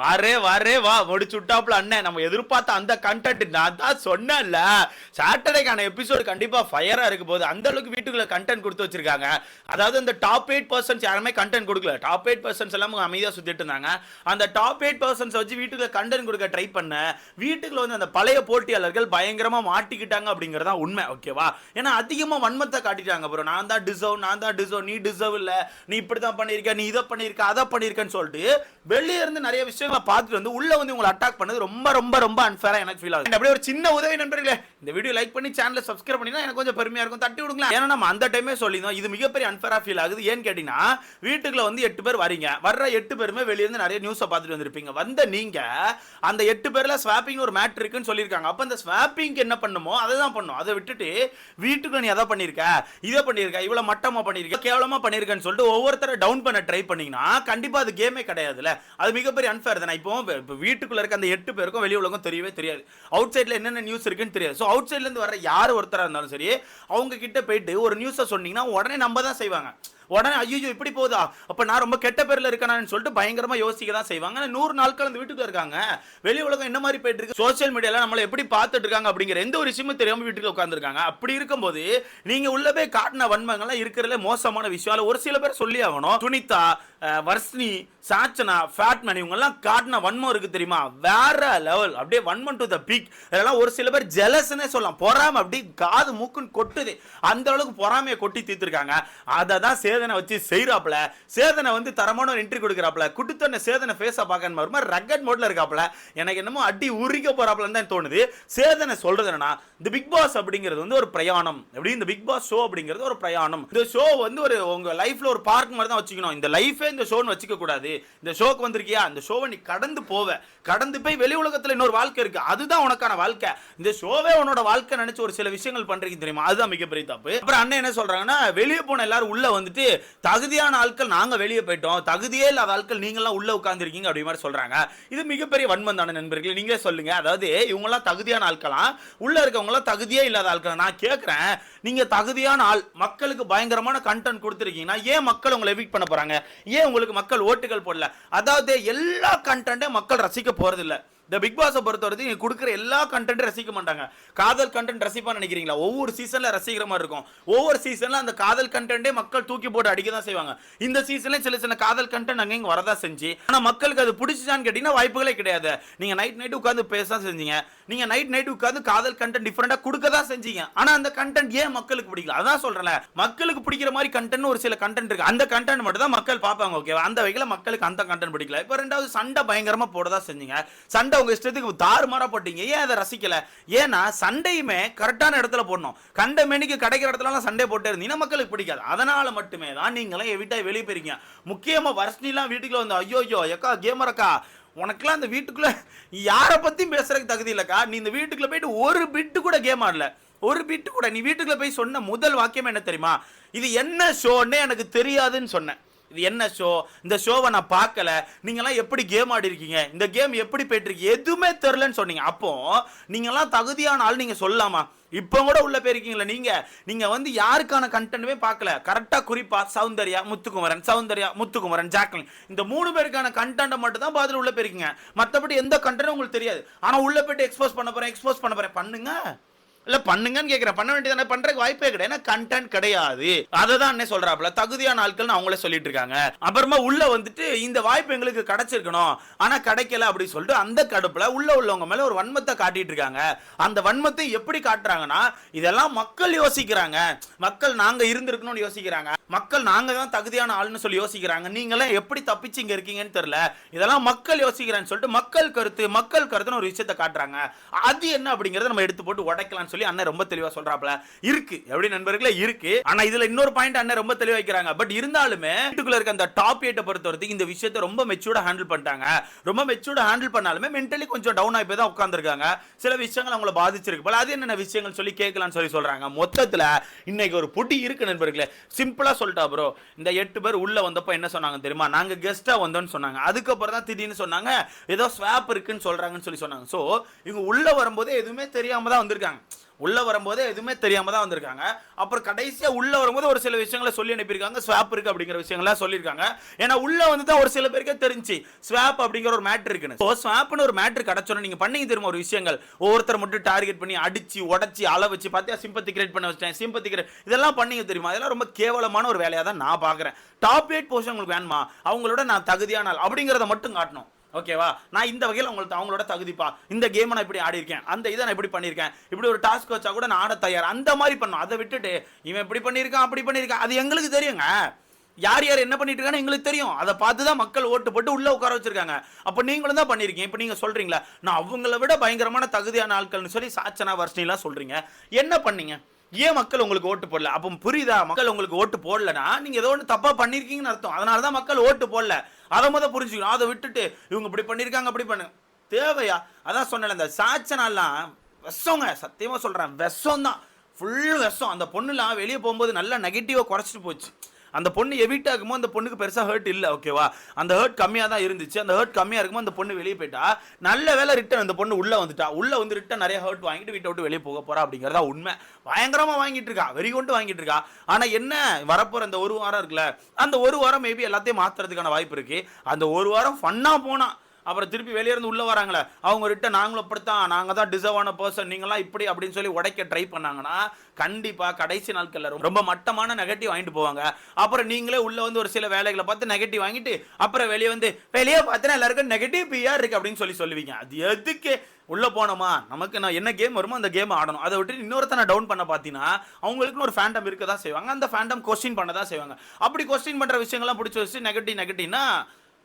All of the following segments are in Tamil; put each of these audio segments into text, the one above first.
வரே வரே வா முடிச்சு விட்டாப்ல அண்ணன். நம்ம எதிர்பார்த்த அந்த கண்டென்ட் நான் தான் சொன்னேன்ல, சாட்டர்டேக்கான எபிசோடு கண்டிப்பா ஃபயரா இருக்க போகுது. அந்த அளவுக்கு வீட்டுக்குள்ள கண்டென்ட் கொடுத்து வச்சிருக்காங்க. அதாவது அந்த டாப் 8% யாருமே கண்டென்ட் கொடுக்கல. டாப் 8% எல்லாம் அமைதியா சுத்திட்டு இருந்தாங்க. அந்த டாப் 8% வச்சு வீட்டுக்குள்ள கண்டென்ட் கொடுக்க ட்ரை பண்ண வீட்டுக்குள்ள வந்து அந்த பழைய போட்டியாளர்கள் பயங்கரமா மாட்டிக்கிட்டாங்க அப்படிங்கறதா உண்மை. ஓகேவா? ஏன்னா அதிகமா வன்மத்தை காட்டிட்டாங்க ப்ரோ. நான் தான் டிசர்வ், நீ டிசர்வ் இல்ல, நீ இப்படி தான் பண்ணிருக்க, நீ இதை பண்ணிருக்க, அதை பண்ணிருக்கன்னு சொல்லிட்டு வெளியே இருந்து நிறைய விஷயம் பார்த்துட்டு வந்து உள்ள வந்து உங்களை அட்டாக் பண்ணது ரொம்ப ரொம்ப ரொம்ப அன்ஃபேரா எனக்கு ஃபீல் ஆகுது. அப்படியே ஒரு சின்ன உதவி நண்பர்களே, இந்த வீடியோ லைக் பண்ணி சேனலை சப்ஸ்கிரைப் பண்ணினா எனக்கு கொஞ்சம் பெருமையா இருக்கும். தட்டி விடுங்களேன். ஏன்னா நம்ம அந்த டைமே சொல்லியிருந்தோம் இது மிகப்பெரிய அன்ஃபேரா ஃபீல் ஆகுது. ஏன்னு கேட்டீங்கன்னா வீட்டுக்குள்ள வந்து 8 பேர் வரீங்க. வர்ற 8 பேருமே வெளிய இருந்து நிறைய நியூஸை பார்த்துட்டு வந்திருப்பீங்க. வந்த நீங்க அந்த 8 பேர்ல ஸ்வாப்பிங் ஒரு மேட்டர் இருக்குன்னு சொல்லியிருக்காங்க. அப்ப அந்த ஸ்வாப்பிங் என்ன பண்ணுமோ அதை தான் பண்ணும். அதை விட்டுட்டு வீட்டுக்குள்ள நீ அதை பண்ணிருக்க, இதை பண்ணிருக்க, இவ்வளவு மட்டமா பண்ணிருக்க, கேவலமா பண்ணிருக்கன்னு சொல்லிட்டு ஒவ்வொருத்தரை டவுன் பண்ண ட்ரை பண்ணீங்கன்னா கண்டிப்பா அது கேமே கிடையாதுல்ல. அது மிகப்பெரிய அன்ஃபேர். இப்போ வீட்டுக்குள்ள இருக்க அந்த 8 பேருக்கும் வெளி உலகம் தெரியவே தெரியாது. அவுட் சைட்ல என்னென்ன நியூஸ் இருக்குன்னு தெரியாது. சோ அவுட் சைட்ல இருந்து வர யார் ஒருத்தரா இருந்தாலும் சரி, அவங்க கிட்ட போயிட்டு ஒரு நியூஸை சொன்னீங்கன்னா உடனே நம்ப தான் செய்வாங்க. உடனே ஐயோ இப்படி போதா, அப்ப நான் ரொம்ப கெட்ட பேர்ல இருக்கேன்னு சொல்லிட்டு பயங்கரமா யோசிக்க தான் செய்வாங்க. 100 நாட்கள் அந்த வீட்டுக்குள்ள இருக்காங்க. வெளி உலகம் என்ன மாதிரி போயிட்டு இருக்கு, சோசியல் மீடியால நம்மள எப்படி பார்த்துட்டு இருக்காங்க அப்படிங்கிற எந்த ஒரு விஷயமும் தெரியாம வீட்டுக்குள்ள உட்கார்ந்துருக்காங்க. அப்படி இருக்கும்போது நீங்க உள்ள போய் காட்டின வன்மங்கள்லாம் இருக்கிறதுல மோசமான விஷயம். ஒரு சில பேர் சொல்லி ஆகணும். சுனிதா, வர்ஷினி, சாச்சனா, ஃபேட்மேன் இவங்க எல்லாம் காட்டின வன்மம் இருக்கு தெரியுமா, வேற லெவல். அப்படியே வன்மம் டு த பீக். இதெல்லாம் ஒரு சில பேர் ஜெலஸ்னே சொல்லலாம். பொறாம அப்படி காது மூக்குன்னு கொட்டுது. அந்த அளவுக்கு பொறாமையை கொட்டி தீர்த்திருக்காங்க. அதை தான் சேதனை வச்சு செய்யறாப்ல. சேதனை வந்து தரமான ஒரு என்ட்ரி கொடுக்கறாப்ல. குடுத்தன சேதனை ஃபேஸா பார்க்க ஒரு மாதிரி ரக்கட் மோட்ல இருக்காப்ல. எனக்கு என்னமோ அடி உரிக்க போறாப்லன்னு தான் தோணுது. சேதனை சொல்றது என்னன்னா, இந்த பிக் பாஸ் அப்படிங்கிறது வந்து ஒரு பிரயாணம். எப்படி இந்த பிக் பாஸ் ஷோ அப்படிங்கிறது ஒரு பிரயாணம். இந்த ஷோ வந்து ஒரு உங்க லைஃப்ல ஒரு பார்க் மாதிரி தான் வச்சுக்கணும். இந்த லைஃபே இந்த ஷோன்னு வச்சுக்க கூடாது. இந்த ஷோக்கு வந்திருக்கியா, இந்த ஷோவை நீ கடந்து போவ, கடந்து போய் வெளி உலகத்துல இன்னொரு வாழ்க்கை இருக்கு, அதுதான் உனக்கான வாழ்க்கை. இந்த ஷோவே உன்னோட வாழ்க்கை நினைச்சு ஒரு சில விஷயங்கள் பண்றீங்க தெரியுமா, அதுதான் மிகப்பெரிய தப்பு. அப்புறம் அண்ணன் என்ன சொல்றாங்கன்னா, வெளியே போன எல்லாரும் உள்ள வந்துட்டு தகுதியான ஆட்கள் நாங்க வெளியே போயிட்டோம், தகுதியே இல்லாத ஆட்கள் நீங்க எல்லாம் உள்ள உட்கார்ந்து இருக்கீங்க அப்படி மாதிரி சொல்றாங்க. இது மிகப்பெரிய வன்மம் தானே நண்பர்களே, நீங்களே சொல்லுங்க. அதாவது இவங்க எல்லாம் தகுதியான ஆட்களா, உள்ள இருக்கவங்க எல்லாம் தகுதியே இல்லாத ஆட்கள். நான் கேட்கிறேன், நீங்க தகுதியான ஆள், மக்களுக்கு பயங்கரமான கண்டென்ட் கொடுத்துருக்கீங்கன்னா ஏன் மக்கள் உங்களை எவிக்ட் பண்ண போறாங்க? ஏன் உங்களுக்கு மக்கள் ஓட்டுகள் போடல? அதாவது எல்லா கண்டென்ட்டும் மக்கள் ரசிக்க போறது இல்ல. இந்த பிக் பாஸை பொறுத்தவரைக்கும் நீங்க கொடுக்குற எல்லா கண்டென்ட் ரசிக்க மாட்டாங்க. காதல் கண்டென்ட் ரசிப்பான்னு நினைக்கிறீங்களா? ஒவ்வொரு சீசன்ல ரசிக்கிற மாதிரி இருக்கும். ஒவ்வொரு சீசன்ல அந்த காதல் கண்டென்ட்டே மக்கள் தூக்கி போட்டு அடிக்க தான் செய்வாங்க. இந்த சீசன்ல சில சில காதல் கண்டென்ட் அங்க இங்க வரதா செஞ்சு, ஆனா மக்களுக்கு அது பிடிச்சான்னு கேட்டீங்கன்னா வாய்ப்புகளே கிடையாது. நீங்க நைட் உட்கார்ந்து பேச செஞ்சீங்க, நீங்க நைட் உட்கார்ந்து காதல் கண்டென்ட் டிஃபரெண்டா கொடுக்க தான் செஞ்சீங்க. ஆனா அந்த கண்டென்ட் ஏன் மக்களுக்கு பிடிக்கல? அதான் சொல்றேன், மக்களுக்கு பிடிக்கிற மாதிரி கண்டென்ட் ஒரு சில கண்டென்ட் இருக்கு. அந்த கண்டென்ட் மட்டும் தான் மக்கள் பார்ப்பாங்க. ஓகேவா? அந்த வகையில மக்களுக்கு அந்த கண்டென்ட் பிடிக்கல. இப்போ ரெண்டாவது சண்டை பயங்கரமா போடதான் செஞ்சீங்க. சண்டை உங்க இஷ்டத்துக்கு தாறுமாறா போட்டீங்க. ஏன் அதை ரசிக்கல? ஏன்னா சண்டையுமே கரெக்டான இடத்துல போடணும். கண்ட மேனிக்கு கிடைக்கிற இடத்துல சண்டை போட்டே இருந்தீங்கன்னா மக்களுக்கு பிடிக்காது. அதனால மட்டுமே தான் நீங்களும் எவிட்டாய் வெளியே போயிருக்கீங்க. முக்கியமா வர்ஷினிலாம் வீட்டுக்குள்ள வந்து ஐயோ எக்கா கேமரக்கா, உனக்குலாம் அந்த வீட்டுக்குள்ள யாரை பத்தியும் பேசுறதுக்கு தகுதி இல்லக்கா. நீ இந்த வீட்டுக்குள்ள போயிட்டு ஒரு பிட்டு கூட கேம் ஆடல, ஒரு பிட்டு கூட. நீ வீட்டுக்குள்ள போய் சொன்ன முதல் வாக்கியம் என்ன தெரியுமா? இது என்ன ஷோன்னே எனக்கு தெரியாதுன்னு சொன்னேன். இது என்ன ஷோ, இந்த ஷோவை நான் பார்க்கல, நீங்களாம் எப்படி கேம் ஆடி இருக்கீங்க, இந்த கேம் எப்படி போயிட்டு இருக்கு, எதுவுமே தெரியலன்னு சொன்னீங்க. அப்போ நீங்களாம் தகுதியான ஆள் நீங்க சொல்லலாமா? இப்போ கூட உள்ள போயிருக்கீங்களா? நீங்க வந்து யாருக்கான கண்டென்ட்மே பார்க்கல. கரெக்டா குறிப்பா சௌந்தர்யா முத்துக்குமரன் ஜாக்லின் இந்த 3 பேருக்கான கண்டென்ட் மட்டும் தான் பார்த்துட்டு உள்ள போயிருக்கீங்க. மற்றபடி எந்த கண்டென்ட்டும் உங்களுக்கு தெரியாது. ஆனா உள்ள போயிட்டு எக்ஸ்போஸ் பண்ண போறேன் பண்ணுங்க. இல்ல பண்ணுங்கன்னு கேக்குறேன். பண்ண வேண்டியதானே? பண்றதுக்கு வாய்ப்பே கிடையாது. கண்டென்ட் கிடையாது. அததான் என்ன சொல்றாப்ல, தகுதியான ஆட்கள் அவங்களே சொல்லிட்டு இருக்காங்க. அப்புறமா உள்ள வந்துட்டு இந்த வாய்ப்பு எங்களுக்கு கிடைச்சிருக்கணும், ஆனா கிடைக்கல அப்படி சொல்லிட்டு அந்த கடுப்புல உள்ளவங்க மேல ஒரு வன்மத்தை காட்டிட்டு இருக்காங்க. அந்த வன்மத்தை எப்படி காட்டுறாங்கன்னா, இதெல்லாம் மக்கள் யோசிக்கிறாங்க, மக்கள் நாங்க இருந்திருக்கணும்னு யோசிக்கிறாங்க, மக்கள் நாங்க தான் தகுதியான ஆளுன்னு சொல்லி யோசிக்கிறாங்க. நீங்களாம் எப்படி தப்பிச்சு இங்க இருக்கீங்கன்னு தெரியல, இதெல்லாம் மக்கள் யோசிக்கிறான்னு சொல்லிட்டு மக்கள் கருத்துன்னு ஒரு விஷயத்தை காட்டுறாங்க. அது என்ன அப்படிங்கறத நம்ம எடுத்து போட்டு உடைக்கலாம் சொல்லி அண்ணன் ரொம்ப தெளிவா சொல்றாப்ல. இருக்கு எப்படி நண்பர்களே, இருக்கு. ஆனா இதுல இன்னொரு பாயிண்ட் அண்ணன் ரொம்ப தெளிவா வைக்கிறாங்க. பட் இருந்தாலுமே வீட்டுக்குள்ள இருக்க அந்த டாப் 8 பொறுத்தவரைக்கும் இந்த விஷயத்தை ரொம்ப மெச்சூர்டா ஹேண்டில் பண்ணிட்டாங்க. ரொம்ப மெச்சூர்டா ஹேண்டில் பண்ணாலுமே மென்டலி கொஞ்சம் டவுன் ஆகி போய் தான் உட்கார்ந்துருக்காங்க. சில விஷயங்கள் அவங்கள பாதிச்சிருக்கு போல. அது என்னென்ன விஷயங்கள் சொல்லி கேட்கலாம்னு சொல்லி சொல்றாங்க. மொத்தத்துல இன்னைக்கு ஒரு புடி இருக்கு நண்பர்களே. சிம்பிளா சொல்லிட்டா ப்ரோ, இந்த 8 பேர் உள்ள வந்தப்ப என்ன சொன்னாங்க தெரியுமா? நாங்க கெஸ்டா வந்தோம்னு சொன்னாங்க. அதுக்கப்புறம் தான் திடீர்னு சொன்னாங்க ஏதோ ஸ்வாப் இருக்குன்னு சொல்றாங்கன்னு சொல்லி சொன்னாங்க. சோ இவங்க உள்ள வரும்போது எதுவுமே தெரியாம தான் வந்திருக்காங்க. உள்ள வரும்போது எதுவுமே தெரியாம தான் வந்திருக்காங்க. அப்புறம் கடைசியா உள்ள வரும்போது ஒரு சில விஷயங்களை சொல்லி அனுப்பியிருக்காங்க. ஸ்வாப் இருக்கு அப்படிங்கிற விஷயங்கள சொல்லியிருக்காங்க. ஏன்னா உள்ள வந்து தான் ஒரு சில பேருக்கே தெரிஞ்சு ஸ்வாப் அப்படிங்கிற ஒரு மேட்டர் இருக்குன்னு. ஸோ ஸ்வாப்னு ஒரு மேட்டர் கிடைச்சோன்னு நீங்க பண்ணீங்க தெரியுமா ஒரு விஷயங்கள், ஒவ்வொருத்தர் மட்டும் டார்கெட் பண்ணி அடிச்சு உடச்சி அள வச்சு பார்த்தியா சிம்பத்தி கிரியேட் பண்ண வச்சிட்டேன், சிம்பத்தி கிரியேட் இதெல்லாம் பண்ணீங்க தெரியுமா? இதெல்லாம் ரொம்ப கேவலமான ஒரு வேலையா தான் நான் பார்க்குறேன். டாப் 8 பொசிஷன் உங்களுக்கு வேணுமா, அவங்களோட நான் தகுதியான ஆள் அப்படிங்கிறத மட்டும் காட்டணும். ஓகேவா? நான் இந்த வகையில் உங்களுக்கு அவங்களோட தகுதிப்பா, இந்த கேம் நான் இப்படி ஆடி இருக்கேன், அந்த இதை நான் இப்படி பண்ணியிருக்கேன், இப்படி ஒரு டாஸ்க் வச்சா கூட நான் ஆட தயார், அந்த மாதிரி பண்ணும். அதை விட்டுட்டு இவன் இப்படி பண்ணியிருக்கான் அப்படி பண்ணியிருக்கான், அது எங்களுக்கு தெரியுங்க. யார் யார் என்ன பண்ணிட்டு இருக்கான்னு எங்களுக்கு தெரியும். அதை பார்த்து தான் மக்கள் ஓட்டு போட்டு உள்ள உட்கார வச்சிருக்காங்க. அப்ப நீங்களும் தான் பண்ணிருக்கீங்க. இப்ப நீங்க சொல்றீங்களா நான் அவங்கள விட பயங்கரமான தகுதியான ஆட்கள்னு சொல்லி சாச்சனா வர்ஷினிலாம் சொல்றீங்க. என்ன பண்ணீங்க? ஏன் மக்கள் உங்களுக்கு ஓட்டு போடல? அப்போ புரியுதா? மக்கள் உங்களுக்கு ஓட்டு போடலனா நீங்க ஏதோ ஒன்று தப்பா பண்ணிருக்கீங்கன்னு அர்த்தம். அதனால தான் மக்கள் ஓட்டு போடல. அதை முதல் புரிஞ்சுக்கணும். அதை விட்டுட்டு இவங்க இப்படி பண்ணிருக்காங்க அப்படி பண்ணு தேவையா? அதான் சொன்னேன், இந்த சாச்சனாலாம் விஷங்க. சத்தியமா சொல்றேன், விஷம் தான், ஃபுல் விஷம். அந்த பொண்ணுலாம் வெளியே போகும்போது நல்லா நெகட்டிவா குறைச்சிட்டு போச்சு. அந்த பொண்ணு எவிட் ஆகுமோ அந்த பொண்ணுக்கு பெருசாக ஹர்ட் இல்லை. ஓகேவா? அந்த ஹர்ட் கம்மியாக தான் இருந்துச்சு. அந்த ஹர்ட் கம்மியாக இருக்குமோ அந்த பொண்ணு வெளியே போயிட்டா. நல்ல வேலை ரிட்டன் அந்த பொண்ணு உள்ளே வந்துட்டா. உள்ளே வந்து ரிட்டன் நிறைய ஹர்ட் வாங்கிட்டு வீட்டை விட்டு வெளியே போக போறா அப்படிங்கிறதா உண்மை. பயங்கரமாக வாங்கிட்டு இருக்கா, வெறி கொண்டு வாங்கிட்டு இருக்கா. ஆனால் என்ன வரப்போகிற அந்த ஒரு வாரம் இருக்குல்ல, அந்த ஒரு வாரம் மேபி எல்லாத்தையும் மாற்றுறதுக்கான வாய்ப்பு இருக்கு. அந்த ஒரு வாரம் ஃபன்னாக போனா அப்புறம் திருப்பி வெளியே இருந்து உள்ள வராங்களே அவங்க ரிட்டன் நாங்களும் அப்படித்தான், நாங்கள் தான் டிசர்வ் ஆன பர்சன், நீங்களாம் இப்படி அப்படின்னு சொல்லி உடைக்க ட்ரை பண்ணாங்கன்னா கண்டிப்பாக கடைசி நாட்களில் ரொம்ப மட்டமான நெகட்டிவ் வாங்கிட்டு போவாங்க. அப்புறம் நீங்களே உள்ள வந்து ஒரு சில வேலைகளை பார்த்து நெகட்டிவ் வாங்கிட்டு அப்புறம் வெளியே பார்த்தா எல்லாருக்கும் நெகட்டிவ் பிஆர் இருக்கு அப்படின்னு சொல்லுவீங்க. அது எதுக்கு? உள்ள போனோமா, நமக்கு நான் என்ன கேம் வருமோ அந்த கேம் ஆடணும். அதை விட்டு இன்னொருத்தனை டவுன் பண்ண பார்த்தீங்கன்னா அவங்களுக்குன்னு ஒரு ஃபேண்டம் இருக்க தான் செய்வாங்க. அந்த ஃபேண்டம் கொஸ்டின் பண்ண தான் செய்வாங்க. அப்படி கொஸ்டின் பண்ணுற விஷயங்கள்லாம் பிடிச்சி வச்சு நெகட்டிவ்னா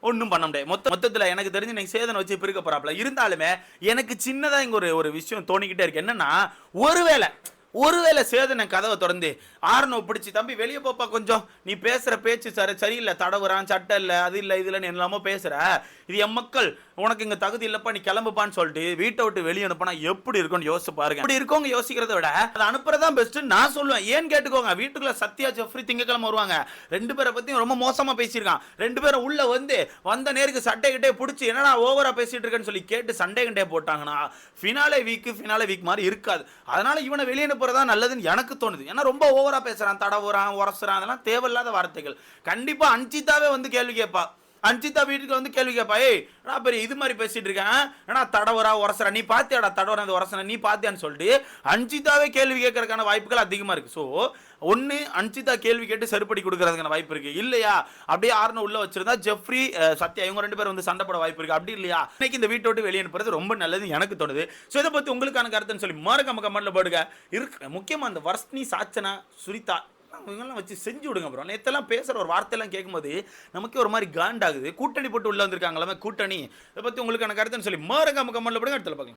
ஒன்றும் பண்ண முடியாது. மொத்தத்தில் எனக்கு தெரிஞ்சு நீங்கள் சேதனை வச்சு பிரிக்க போறாப்ல. இருந்தாலுமே எனக்கு சின்னதாக இங்கே ஒரு விஷயம் தோணிக்கிட்டே இருக்கு. என்னன்னா ஒருவேளை சேதனை கதவை திறந்து ஆர்னோ பிடிச்சி தம்பி வெளியே போப்பா, கொஞ்சம் நீ பேசுற பேச்சு சரியில்லை, தடவுறான், சட்டை இல்லை, அது இல்லை, இது இல்லைன்னு எல்லாமோ பேசுற, இது என் மக்கள், உனக்கு இங்க தகுதி இல்லப்பா, நீ கிளம்புப்பான்னு சொல்லிட்டு வீட்டை விட்டு வெளியே அனுப்பினா எப்படி இருக்கும்னு யோசிச்சு பாருங்க. இப்படி இருக்கவங்க யோசிக்கிறத விட அதை அனுப்புறதான் பெஸ்ட் நான் சொல்லுவேன். ஏன்னு கேட்டுக்கோங்க, வீட்டுக்குள்ள சத்யா ஜெஃப்ரி திங்கக்கிழமை வருவாங்க. 2 பேரை பத்தியும் ரொம்ப மோசமா பேசியிருக்கான். 2 பேரும் உள்ள வந்த நேருக்கு சட்டை கிட்டே பிடிச்சி என்னடா ஓவரா பேசிட்டு இருக்கேன்னு சொல்லி கேட்டு சண்டை கிட்டே போட்டாங்கன்னா ஃபினாலே வீக் மாதிரி இருக்காது. அதனால இவனை வெளியே அனுப்புறதா நல்லதுன்னு எனக்கு தோணுது. ஏன்னா ரொம்ப ஓவரா பேசுறான், தடவுறான், உரசுறான், அதெல்லாம் தேவையில்லாத வார்த்தைகள். கண்டிப்பா அஞ்சிதாவே வந்து கேள்வி கேட்பா. அஞ்சிதா வீட்டுக்கு வந்து கேள்வி கேட்பா, ஏய் நான் பெரிய இது மாதிரி பேசிட்டு இருக்கேன், ஏன்னா தடவரா உரசரா, நீ பாத்தியாடா தடவரா உரசன நீ பாத்தியான்னு சொல்லிட்டு அஞ்சிதாவே கேள்வி கேட்கறதுக்கான வாய்ப்புகள் அதிகமா இருக்கு. ஸோ ஒன்னு அஞ்சிதா கேள்வி கேட்டு செருப்படி கொடுக்கறதுக்கான வாய்ப்பு இருக்கு. இல்லையா அப்படியே ஆர்னோ உள்ள வச்சிருந்தா ஜெஃப்ரி சத்யா இவங்க 2 பேரும் வந்து சண்டை போட வாய்ப்பு இருக்கு. அப்படி இல்லையா இன்னைக்கு இந்த வீட்டை விட்டு வெளியே அனுப்புறது ரொம்ப நல்லது எனக்கு தோணுது. ஸோ இதை பத்தி உங்களுக்கான கருத்துன்னு சொல்லி மறக்காம கமெண்ட்ல போடுங்க. இருக்கு முக்கியமா அந்த வர்ஷினி, சாச்சனா, சுரிதா இவங்கெல்லாம் வச்சு செஞ்சு விடுங்க ப்ரோ. நேற்றெல்லாம் பேசுகிற ஒரு வார்த்தையெல்லாம் கேட்கும்போது நமக்கு ஒரு மாதிரி காண்டாகுது. கூட்டணி போட்டு உள்ள வந்திருக்காங்களா கூட்டணி. இதை பற்றி உங்களுக்கான கருத்துன்னு சொல்லி மறக்காம கமெண்ட்ல போடுங்க. அடுத்த பார்க்கலாம்.